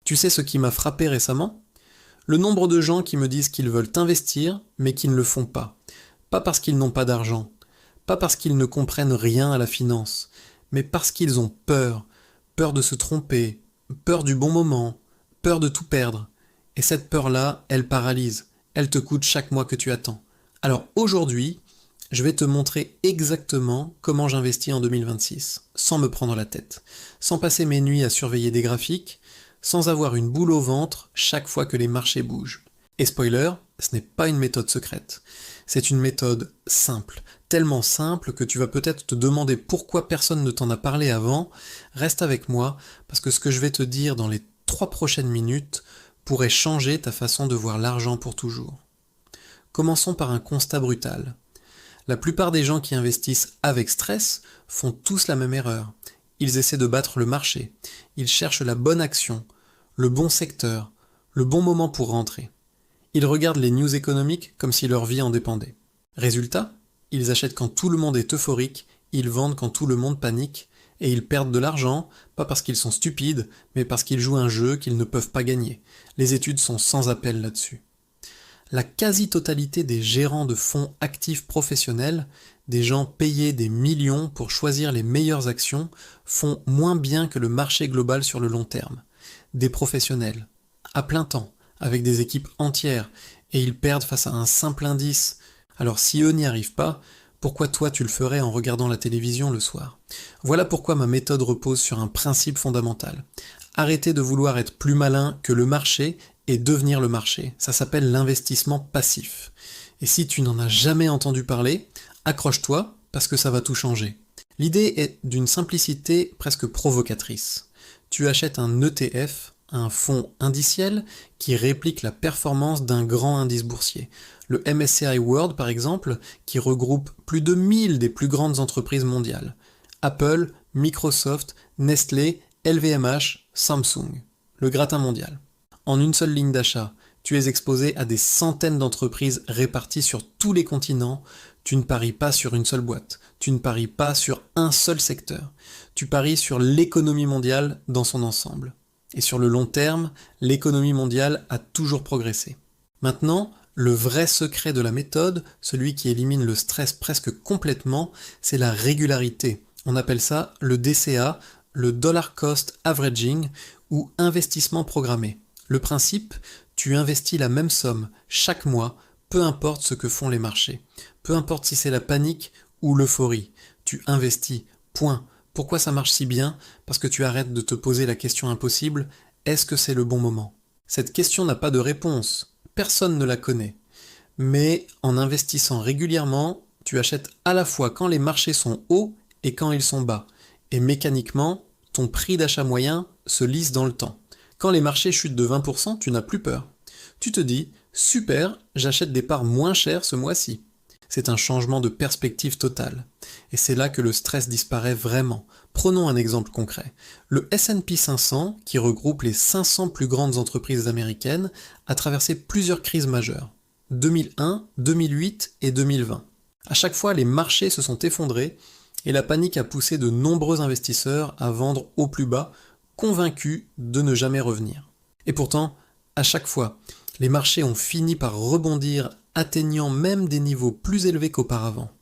Tu sais ce qui m'a frappé récemment? Le nombre de gens qui me disent qu'ils veulent investir, mais qui ne le font pas. Pas parce qu'ils n'ont pas d'argent, pas parce qu'ils ne comprennent rien à la finance, mais parce qu'ils ont peur. Peur de se tromper, peur du bon moment, peur de tout perdre. Et cette peur-là, elle paralyse. Elle te coûte chaque mois que tu attends. Alors aujourd'hui, je vais te montrer exactement comment j'investis en 2026, sans me prendre la tête, sans passer mes nuits à surveiller des graphiques, sans avoir une boule au ventre chaque fois que les marchés bougent. Et spoiler, ce n'est pas une méthode secrète. C'est une méthode simple, tellement simple que tu vas peut-être te demander pourquoi personne ne t'en a parlé avant. Reste avec moi, parce que ce que je vais te dire dans les 3 prochaines minutes pourrait changer ta façon de voir l'argent pour toujours. Commençons par un constat brutal. La plupart des gens qui investissent avec stress font tous la même erreur. Ils essaient de battre le marché. Ils cherchent la bonne action, le bon secteur, le bon moment pour rentrer. Ils regardent les news économiques comme si leur vie en dépendait. Résultat, ils achètent quand tout le monde est euphorique, ils vendent quand tout le monde panique, et ils perdent de l'argent, pas parce qu'ils sont stupides, mais parce qu'ils jouent un jeu qu'ils ne peuvent pas gagner. Les études sont sans appel là-dessus. La quasi-totalité des gérants de fonds actifs professionnels, des gens payés des millions pour choisir les meilleures actions, font moins bien que le marché global sur le long terme. Des professionnels, à plein temps, avec des équipes entières, et ils perdent face à un simple indice. Alors si eux n'y arrivent pas, pourquoi toi tu le ferais en regardant la télévision le soir? Voilà pourquoi ma méthode repose sur un principe fondamental. Arrêtez de vouloir être plus malin que le marché et devenir le marché. Ça s'appelle l'investissement passif. Et si tu n'en as jamais entendu parler, accroche-toi parce que ça va tout changer. L'idée est d'une simplicité presque provocatrice. Tu achètes un ETF, un fonds indiciel qui réplique la performance d'un grand indice boursier. Le MSCI World, par exemple, qui regroupe plus de 1000 des plus grandes entreprises mondiales. Apple, Microsoft, Nestlé, LVMH, Samsung. Le gratin mondial. En une seule ligne d'achat, tu es exposé à des centaines d'entreprises réparties sur tous les continents. Tu ne paries pas sur une seule boîte. Tu ne paries pas sur un seul secteur. Tu paries sur l'économie mondiale dans son ensemble. Et sur le long terme, l'économie mondiale a toujours progressé. Maintenant, le vrai secret de la méthode, celui qui élimine le stress presque complètement, c'est la régularité. On appelle ça le DCA, le Dollar Cost Averaging, ou investissement programmé. Le principe, tu investis la même somme chaque mois, peu importe ce que font les marchés. Peu importe si c'est la panique ou l'euphorie. Tu investis, point. Pourquoi ça marche si bien? Parce que tu arrêtes de te poser la question impossible, est-ce que c'est le bon moment? Cette question n'a pas de réponse, personne ne la connaît. Mais en investissant régulièrement, tu achètes à la fois quand les marchés sont hauts et quand ils sont bas. Et mécaniquement, ton prix d'achat moyen se lisse dans le temps. Quand les marchés chutent de 20%, tu n'as plus peur. Tu te dis, super, j'achète des parts moins chères ce mois-ci. C'est un changement de perspective totale. Et c'est là que le stress disparaît vraiment. Prenons un exemple concret. Le S&P 500, qui regroupe les 500 plus grandes entreprises américaines, a traversé plusieurs crises majeures. 2001, 2008 et 2020. À chaque fois, les marchés se sont effondrés et la panique a poussé de nombreux investisseurs à vendre au plus bas, convaincus de ne jamais revenir. Et pourtant, à chaque fois, les marchés ont fini par rebondir, atteignant même des niveaux plus élevés qu'auparavant.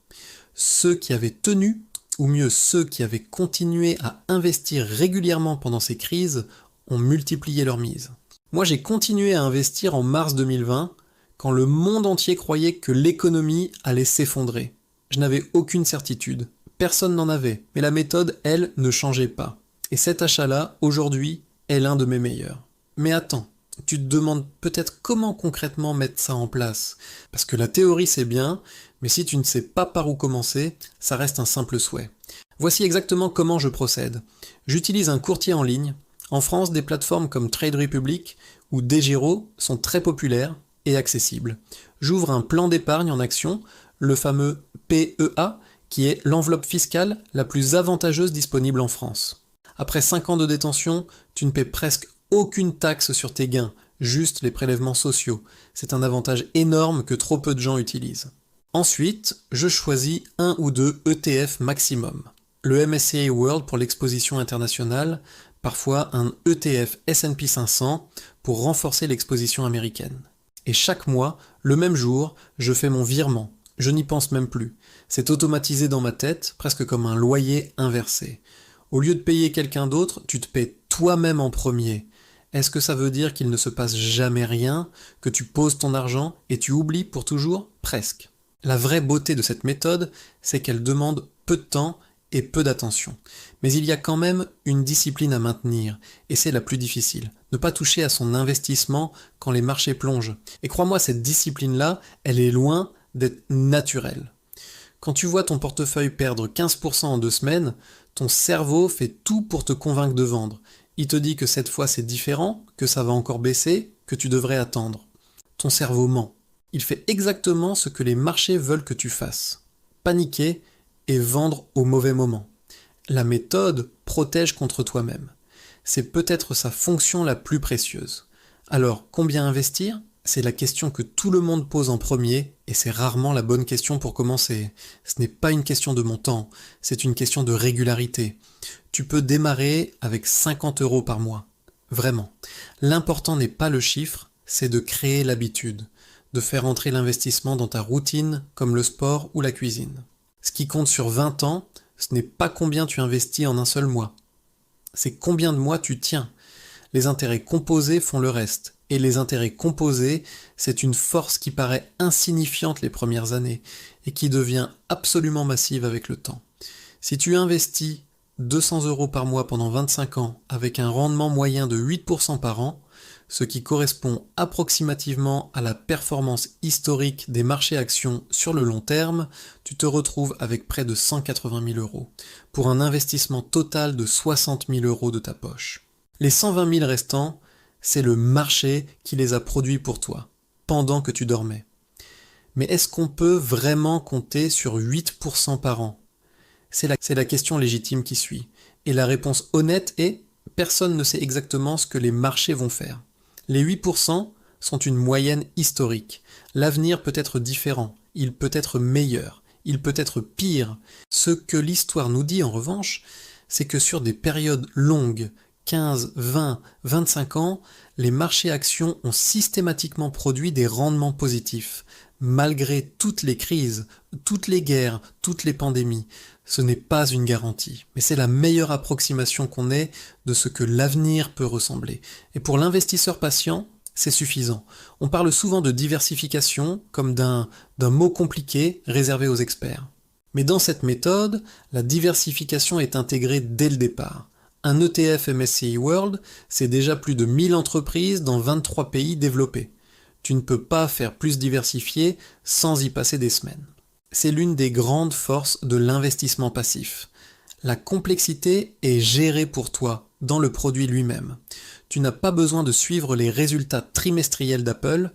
Ceux qui avaient tenu, ou mieux ceux qui avaient continué à investir régulièrement pendant ces crises, ont multiplié leur mise. Moi j'ai continué à investir en mars 2020, quand le monde entier croyait que l'économie allait s'effondrer. Je n'avais aucune certitude, personne n'en avait, mais la méthode, elle, ne changeait pas. Et cet achat-là, aujourd'hui, est l'un de mes meilleurs. Mais attends, tu te demandes peut-être comment concrètement mettre ça en place. Parce que la théorie c'est bien, mais si tu ne sais pas par où commencer, ça reste un simple souhait. Voici exactement comment je procède. J'utilise un courtier en ligne. En France, des plateformes comme Trade Republic ou DEGIRO sont très populaires et accessibles. J'ouvre un plan d'épargne en action, le fameux PEA, qui est l'enveloppe fiscale la plus avantageuse disponible en France. Après 5 ans de détention, tu ne paies presque aucune taxe sur tes gains, juste les prélèvements sociaux. C'est un avantage énorme que trop peu de gens utilisent. Ensuite, je choisis un ou deux ETF maximum. Le MSCI World pour l'exposition internationale, parfois un ETF S&P 500 pour renforcer l'exposition américaine. Et chaque mois, le même jour, je fais mon virement. Je n'y pense même plus. C'est automatisé dans ma tête, presque comme un loyer inversé. Au lieu de payer quelqu'un d'autre, tu te paies toi-même en premier. Est-ce que ça veut dire qu'il ne se passe jamais rien, que tu poses ton argent et tu oublies pour toujours? Presque. La vraie beauté de cette méthode, c'est qu'elle demande peu de temps et peu d'attention. Mais il y a quand même une discipline à maintenir, et c'est la plus difficile. Ne pas toucher à son investissement quand les marchés plongent. Et crois-moi, cette discipline-là, elle est loin d'être naturelle. Quand tu vois ton portefeuille perdre 15% en 2 semaines, ton cerveau fait tout pour te convaincre de vendre. Il te dit que cette fois c'est différent, que ça va encore baisser, que tu devrais attendre. Ton cerveau ment. Il fait exactement ce que les marchés veulent que tu fasses. Paniquer et vendre au mauvais moment. La méthode protège contre toi-même. C'est peut-être sa fonction la plus précieuse. Alors, combien investir? C'est la question que tout le monde pose en premier, et c'est rarement la bonne question pour commencer. Ce n'est pas une question de montant, c'est une question de régularité. Tu peux démarrer avec 50 € par mois. Vraiment. L'important n'est pas le chiffre, c'est de créer l'habitude, de faire entrer l'investissement dans ta routine, comme le sport ou la cuisine. Ce qui compte sur 20 ans, ce n'est pas combien tu investis en un seul mois. C'est combien de mois tu tiens. Les intérêts composés font le reste. Et les intérêts composés, c'est une force qui paraît insignifiante les premières années et qui devient absolument massive avec le temps. Si tu investis 200 € par mois pendant 25 ans avec un rendement moyen de 8% par an, ce qui correspond approximativement à la performance historique des marchés actions sur le long terme, tu te retrouves avec près de 180 000 € pour un investissement total de 60 000 € de ta poche. Les 120 000 restants, c'est le marché qui les a produits pour toi, pendant que tu dormais. Mais est-ce qu'on peut vraiment compter sur 8% par an? C'est la question légitime qui suit. Et la réponse honnête est, personne ne sait exactement ce que les marchés vont faire. Les 8% sont une moyenne historique. L'avenir peut être différent, il peut être meilleur, il peut être pire. Ce que l'histoire nous dit en revanche, c'est que sur des périodes longues, 15, 20, 25 ans, les marchés actions ont systématiquement produit des rendements positifs, malgré toutes les crises, toutes les guerres, toutes les pandémies. Ce n'est pas une garantie, mais c'est la meilleure approximation qu'on ait de ce que l'avenir peut ressembler. Et pour l'investisseur patient, c'est suffisant. On parle souvent de diversification comme d'un mot compliqué réservé aux experts. Mais dans cette méthode, la diversification est intégrée dès le départ. Un ETF MSCI World, c'est déjà plus de 1000 entreprises dans 23 pays développés. Tu ne peux pas faire plus diversifié sans y passer des semaines. C'est l'une des grandes forces de l'investissement passif. La complexité est gérée pour toi dans le produit lui-même. Tu n'as pas besoin de suivre les résultats trimestriels d'Apple,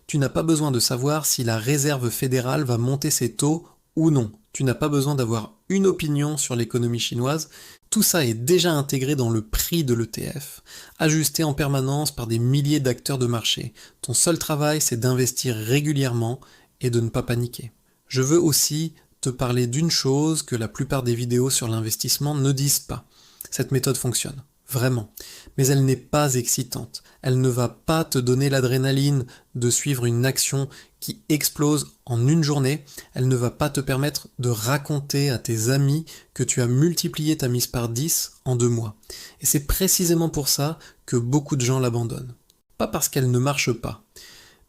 tu n'as pas besoin de savoir si la Réserve fédérale va monter ses taux ou non. Tu n'as pas besoin d'avoir une opinion sur l'économie chinoise. Tout ça est déjà intégré dans le prix de l'ETF, ajusté en permanence par des milliers d'acteurs de marché. Ton seul travail, c'est d'investir régulièrement et de ne pas paniquer. Je veux aussi te parler d'une chose que la plupart des vidéos sur l'investissement ne disent pas. Cette méthode fonctionne, vraiment. Mais elle n'est pas excitante. Elle ne va pas te donner l'adrénaline de suivre une action qui explose en une journée. Elle ne va pas te permettre de raconter à tes amis que tu as multiplié ta mise par 10 en 2 mois. Et c'est précisément pour ça que beaucoup de gens l'abandonnent. Pas parce qu'elle ne marche pas,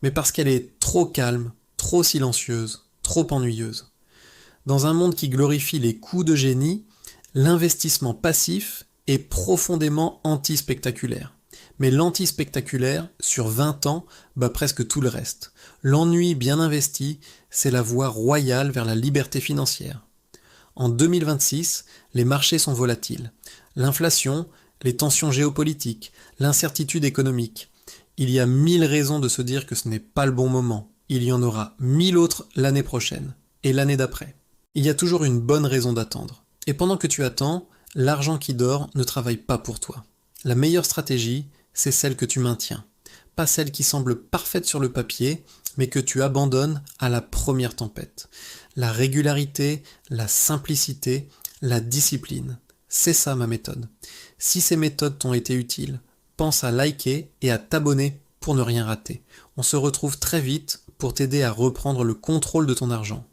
mais parce qu'elle est trop calme, trop silencieuse, trop ennuyeuse. Dans un monde qui glorifie les coups de génie, l'investissement passif est profondément anti-spectaculaire. Mais l'anti-spectaculaire, sur 20 ans, bat presque tout le reste. L'ennui bien investi, c'est la voie royale vers la liberté financière. En 2026, les marchés sont volatiles. L'inflation, les tensions géopolitiques, l'incertitude économique. Il y a 1000 raisons de se dire que ce n'est pas le bon moment. Il y en aura 1000 autres l'année prochaine, et l'année d'après. Il y a toujours une bonne raison d'attendre. Et pendant que tu attends, l'argent qui dort ne travaille pas pour toi. La meilleure stratégie, c'est celle que tu maintiens. Pas celle qui semble parfaite sur le papier, mais que tu abandonnes à la première tempête. La régularité, la simplicité, la discipline. C'est ça ma méthode. Si ces méthodes t'ont été utiles, pense à liker et à t'abonner pour ne rien rater. On se retrouve très vite pour t'aider à reprendre le contrôle de ton argent.